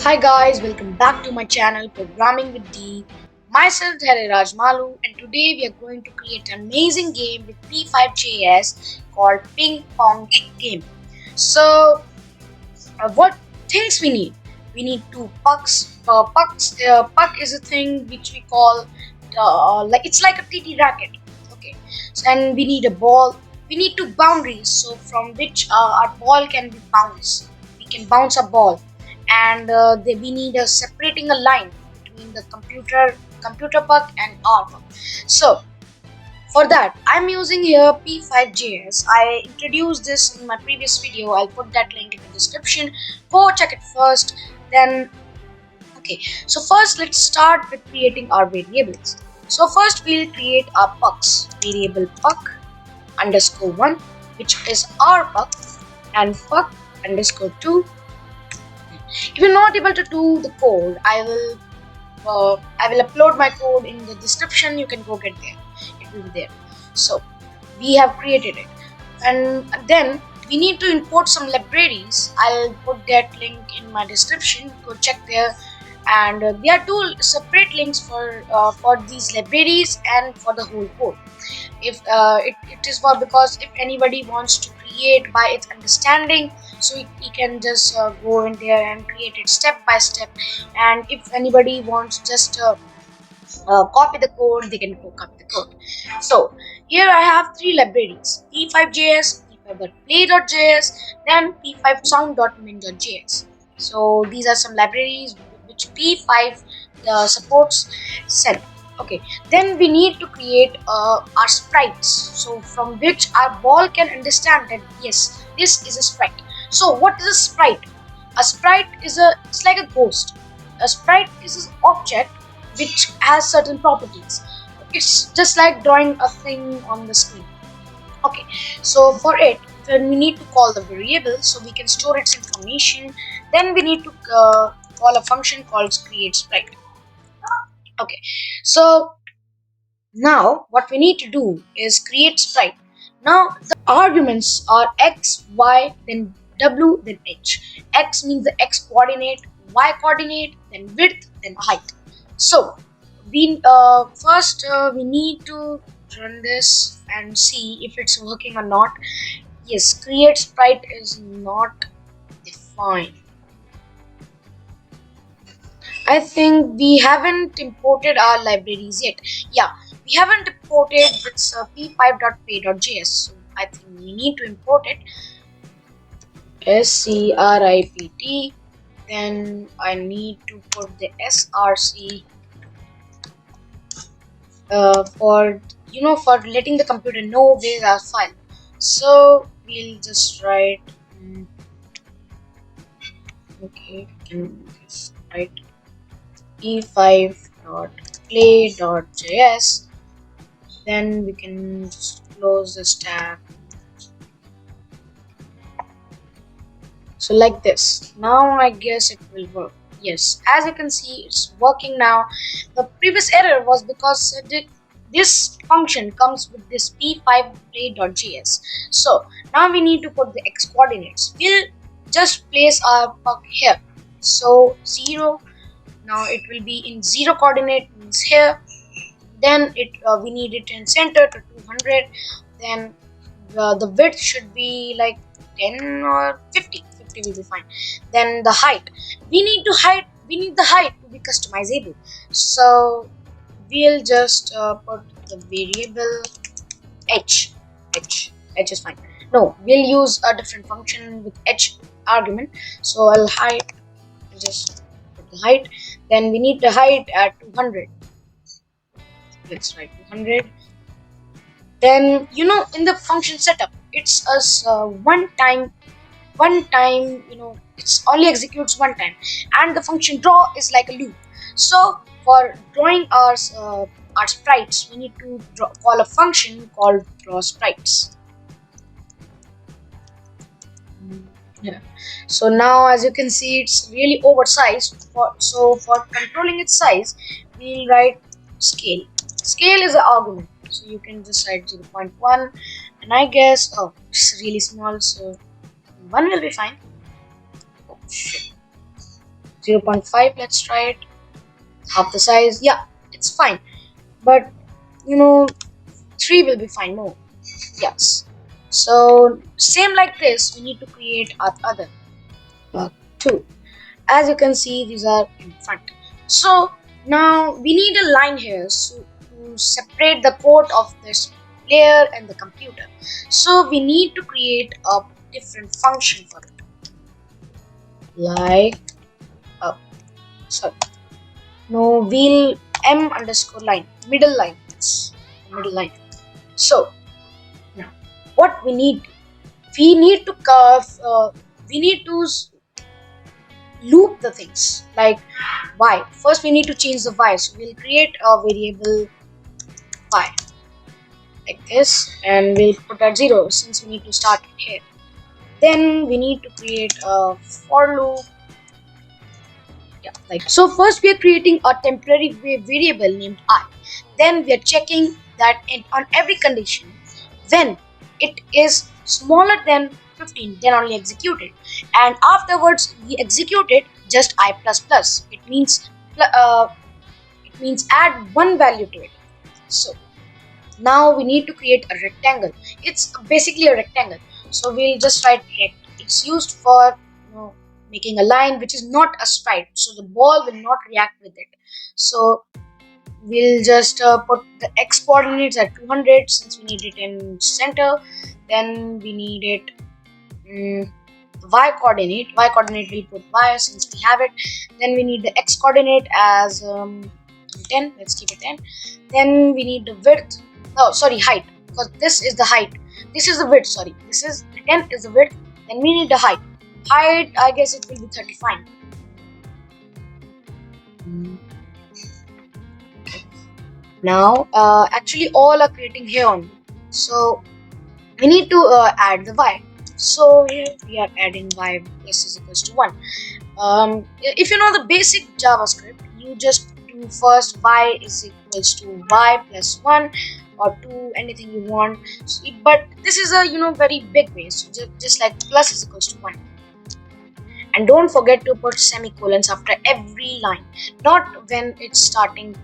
Hi guys, welcome back to my channel Programming with D. Myself Raj Malu, and today we are going to create an amazing game with p5.js called Ping Pong game. So, what things we need? We need two pucks. Puck is a thing which we call like it's like a TT racket. Okay, and we need a ball. We need two boundaries, so from which our ball can be bounced. We can bounce a ball, and we need a separating a line between the computer puck and our puck. So for that, I'm using here p5.js. I introduced this in my previous video. I'll put that link in the description. Go check it first. Then, okay. So first, let's start with creating our variables. So first, we'll create our pucks. Variable puck underscore 1, which is our puck, and puck underscore 2. If you're not able to do the code, I will upload my code in the description. You can go get there. It will be there. So we have created it, and then we need to import some libraries. I'll put that link in my description. Go check there. And there are two separate links for these libraries and for the whole code. If it is for, because if anybody wants to create by its understanding, so he can just go in there and create it step by step. And if anybody wants just copy the code, they can go copy the code. So here I have three libraries: p5.js, p5.play.js, then p5sound.min.js. So these are some libraries which p5 supports send. Okay, then we need to create our sprites, so from which our ball can understand that yes, this is a sprite. So what is a sprite? A sprite is it's like a ghost. A sprite is an object which has certain properties. It's just like drawing a thing on the screen. Okay, so for it, then we need to call the variable so we can store its information. Then we need to call a function called create sprite. Okay, so now what we need to do is create sprite. Now the arguments are x, y, then w, then h. X means the x coordinate, y coordinate, then width, then height. So we first we need to run this and see if it's working or not. Yes, create sprite is not defined. I think we haven't imported our libraries yet. Yeah, we haven't imported this p5.pay.js. So I think we need to import it. Script. Then I need to put the src for for letting the computer know where our file. So we'll just write. Okay, just write p5.play.js. Then we can just close this tab. So like this. Now I guess it will work. Yes, as you can see, it's working now. The previous error was because this function comes with this p5play.js. So now we need to put the x coordinates. We'll just place our puck here. So 0. Now it will be in 0 coordinate, means here. Then we need it in center to 200. Then the width should be like 10 or 50. 50 will be fine. Then the height, we need the height to be customizable. So we'll just put the variable h. H is fine. No, we'll use a different function with h argument. So I'll just put the height. Then we need the height at 200. Let's write 200. Then in the function setup, it's one time. It's only executes one time, and the function draw is like a loop. So for drawing our sprites, we need to call a function called draw sprites. Yeah. So now, as you can see, it's really oversized. So for controlling its size, we'll write scale. Scale is an argument, so you can just write 0.1, and I guess it's really small, so 1 will be fine. Oh shit, 0.5, let's try it. Half the size. Yeah, it's fine, but 3 will be fine. No, yes. So same like this, we need to create our other two. As you can see, these are in front. So now we need a line here to separate the port of this player and the computer. So we need to create a different function for it, like sorry, no, we'll m underscore line, middle line. It's middle line. So now what we need to curve. We need to loop the things like y. First we need to change the y, so we'll create a variable y like this, and we'll put at 0 since we need to start it here. Then we need to create a for loop. Yeah, like so. First we are creating a temporary variable named I. Then we are checking that on every condition, when it is smaller than 15, then only execute it, and afterwards we execute it just I plus plus. It means add one value to it. So now we need to create a rectangle. It's basically a rectangle, so we'll just write rect. It's used for making a line which is not a sprite, so the ball will not react with it. So we'll just put the x coordinates at 200 since we need it in center. Then we need it y coordinate. Y coordinate we'll put y since we have it. Then we need the x coordinate as 10. Let's keep it 10. Then we need the width. Oh, sorry, height, because this is the height. This is the width. Sorry, this is the 10 is the width. Then we need the height. Height, I guess it will be 35. Now, actually, all are creating here only. So we need to add the y. So here we are adding y plus is equals to 1. If you know the basic JavaScript, you just do first y is equals to y plus 1 or 2, anything you want. But this is a very big way. So just like plus is equals to 1. And don't forget to put semicolons after every line, not when it's starting.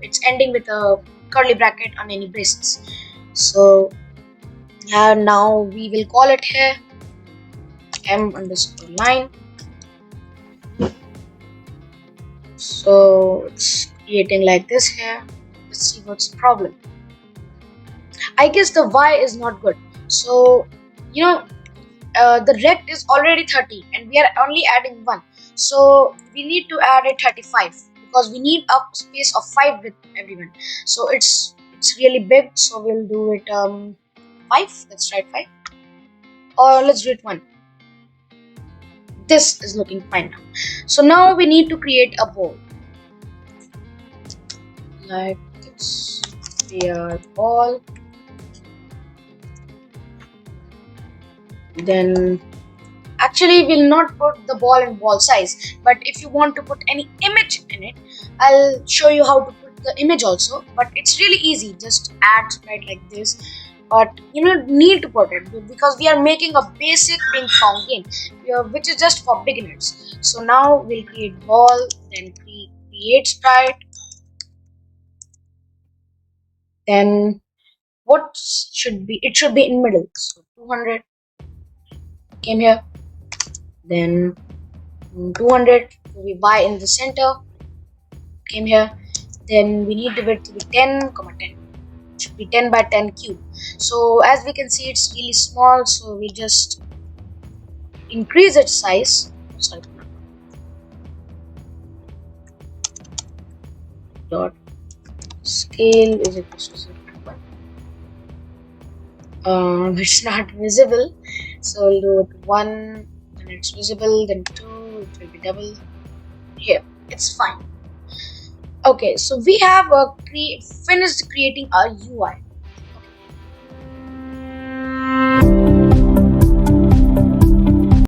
It's ending with a curly bracket on any braces. So now we will call it here m underscore line. So it's creating like this here. Let's see what's the problem. I guess the y is not good. So the rect is already 30 and we are only adding 1. So we need to add a 35 because we need a space of 5 with everyone. So it's really big. So we'll do it 5. Let's try 5. Or let's do it 1. This is looking fine now. So now we need to create a ball. Like this. We are ball. Then actually we'll not put the ball in ball size, but if you want to put any image in it, I'll show you how to put the image also. But it's really easy, just add Sprite like this. But you need to put it because we are making a basic ping-pong game which is just for beginners. So now we'll create ball, then create Sprite. Then what should be, it should be in middle. So 200 came here, then 200 will be y in the center, came here. Then we need the width to be 10, 10. It should be 10 by 10 cube. So as we can see, it's really small, so we just increase its size. Sorry. Dot scale is equal to 0.1. It's not visible, so we'll do it 1 when it's visible, then 2, it will be double. Here, it's fine. Okay, so we have finished creating our UI.